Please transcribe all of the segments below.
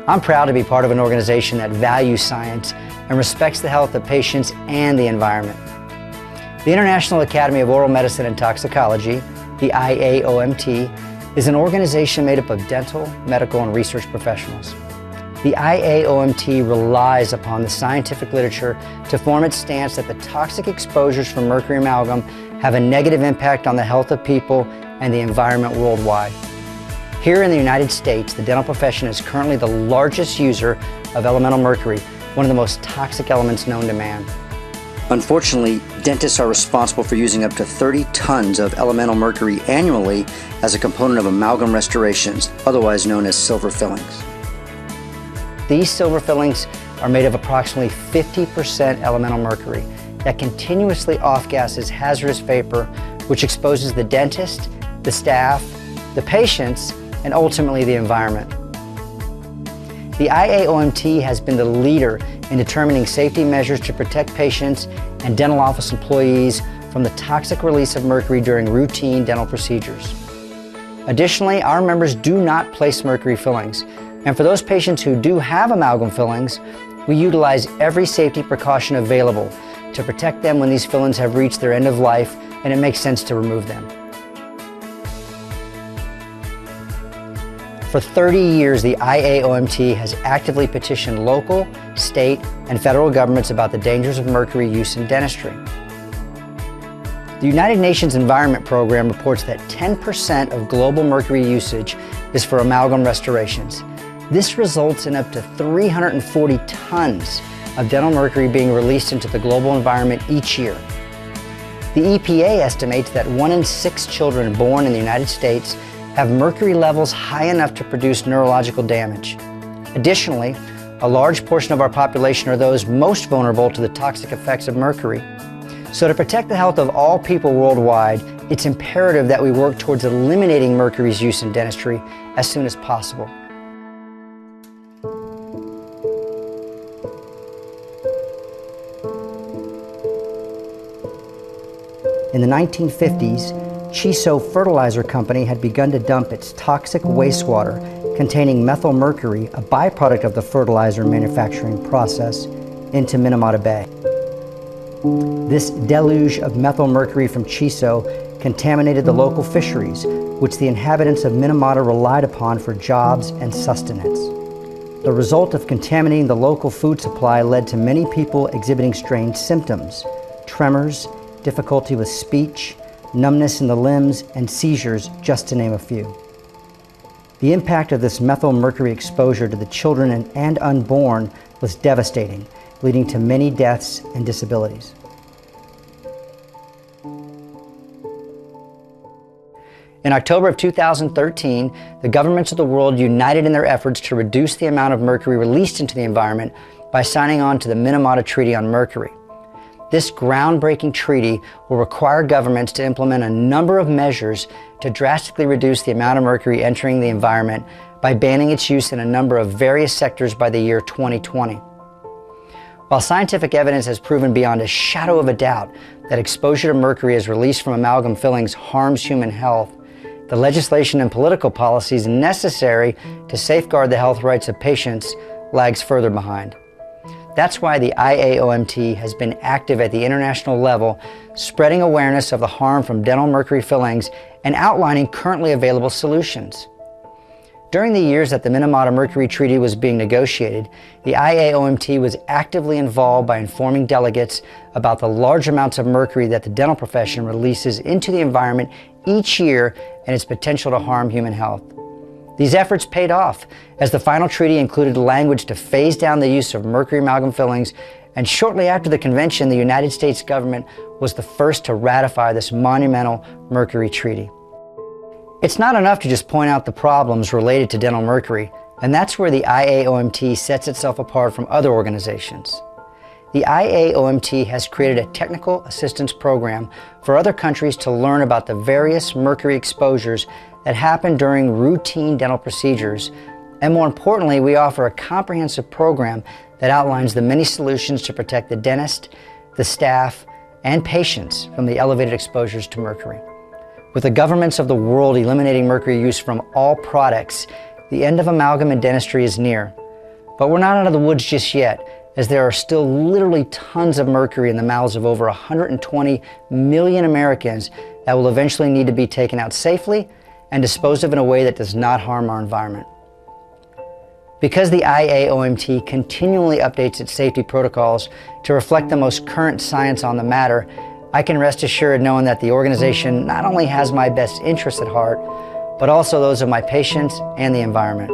I'm proud to be part of an organization that values science and respects the health of patients and the environment. The International Academy of Oral Medicine and Toxicology, the IAOMT, is an organization made up of dental, medical, and research professionals. The IAOMT relies upon the scientific literature to form its stance that the toxic exposures from mercury amalgam have a negative impact on the health of people and the environment worldwide. Here in the United States, the dental profession is currently the largest user of elemental mercury, one of the most toxic elements known to man. Unfortunately, dentists are responsible for using up to 30 tons of elemental mercury annually as a component of amalgam restorations, otherwise known as silver fillings. These silver fillings are made of approximately 50% elemental mercury that continuously off-gasses hazardous vapor, which exposes the dentist, the staff, the patients, and ultimately the environment. The IAOMT has been the leader in determining safety measures to protect patients and dental office employees from the toxic release of mercury during routine dental procedures. Additionally, our members do not place mercury fillings, and for those patients who do have amalgam fillings, we utilize every safety precaution available to protect them when these fillings have reached their end of life and it makes sense to remove them. For 30 years, the IAOMT has actively petitioned local, state, and federal governments about the dangers of mercury use in dentistry. The United Nations Environment Program reports that 10% of global mercury usage is for amalgam restorations. This results in up to 340 tons of dental mercury being released into the global environment each year. The EPA estimates that 1 in 6 children born in the United States have mercury levels high enough to produce neurological damage. Additionally, a large portion of our population are those most vulnerable to the toxic effects of mercury. So to protect the health of all people worldwide, it's imperative that we work towards eliminating mercury's use in dentistry as soon as possible. In the 1950s, Chiso Fertilizer Company had begun to dump its toxic wastewater containing methyl mercury, a byproduct of the fertilizer manufacturing process, into Minamata Bay. This deluge of methyl mercury from Chiso contaminated the local fisheries, which the inhabitants of Minamata relied upon for jobs and sustenance. The result of contaminating the local food supply led to many people exhibiting strange symptoms: tremors, difficulty with speech, numbness in the limbs, and seizures, just to name a few. The impact of this methyl mercury exposure to the children and unborn was devastating, leading to many deaths and disabilities. In October of 2013, the governments of the world united in their efforts to reduce the amount of mercury released into the environment by signing on to the Minamata Treaty on Mercury. This groundbreaking treaty will require governments to implement a number of measures to drastically reduce the amount of mercury entering the environment by banning its use in a number of various sectors by the year 2020. While scientific evidence has proven beyond a shadow of a doubt that exposure to mercury as released from amalgam fillings harms human health, the legislation and political policies necessary to safeguard the health rights of patients lags further behind. That's why the IAOMT has been active at the international level, spreading awareness of the harm from dental mercury fillings and outlining currently available solutions. During the years that the Minamata Mercury Treaty was being negotiated, the IAOMT was actively involved by informing delegates about the large amounts of mercury that the dental profession releases into the environment each year and its potential to harm human health. These efforts paid off, as the final treaty included language to phase down the use of mercury amalgam fillings, and shortly after the convention, the United States government was the first to ratify this monumental mercury treaty. It's not enough to just point out the problems related to dental mercury, and that's where the IAOMT sets itself apart from other organizations. The IAOMT has created a technical assistance program for other countries to learn about the various mercury exposures that happen during routine dental procedures, and more importantly, we offer a comprehensive program that outlines the many solutions to protect the dentist, the staff, and patients from the elevated exposures to mercury. With the governments of the world eliminating mercury use from all products, the end of amalgam in dentistry is near. But we're not out of the woods just yet, as there are still literally tons of mercury in the mouths of over 120 million Americans that will eventually need to be taken out safely and disposed of in a way that does not harm our environment. Because the IAOMT continually updates its safety protocols to reflect the most current science on the matter, I can rest assured knowing that the organization not only has my best interests at heart, but also those of my patients and the environment.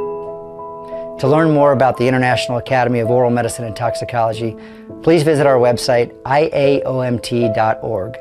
To learn more about the International Academy of Oral Medicine and Toxicology, please visit our website, IAOMT.org.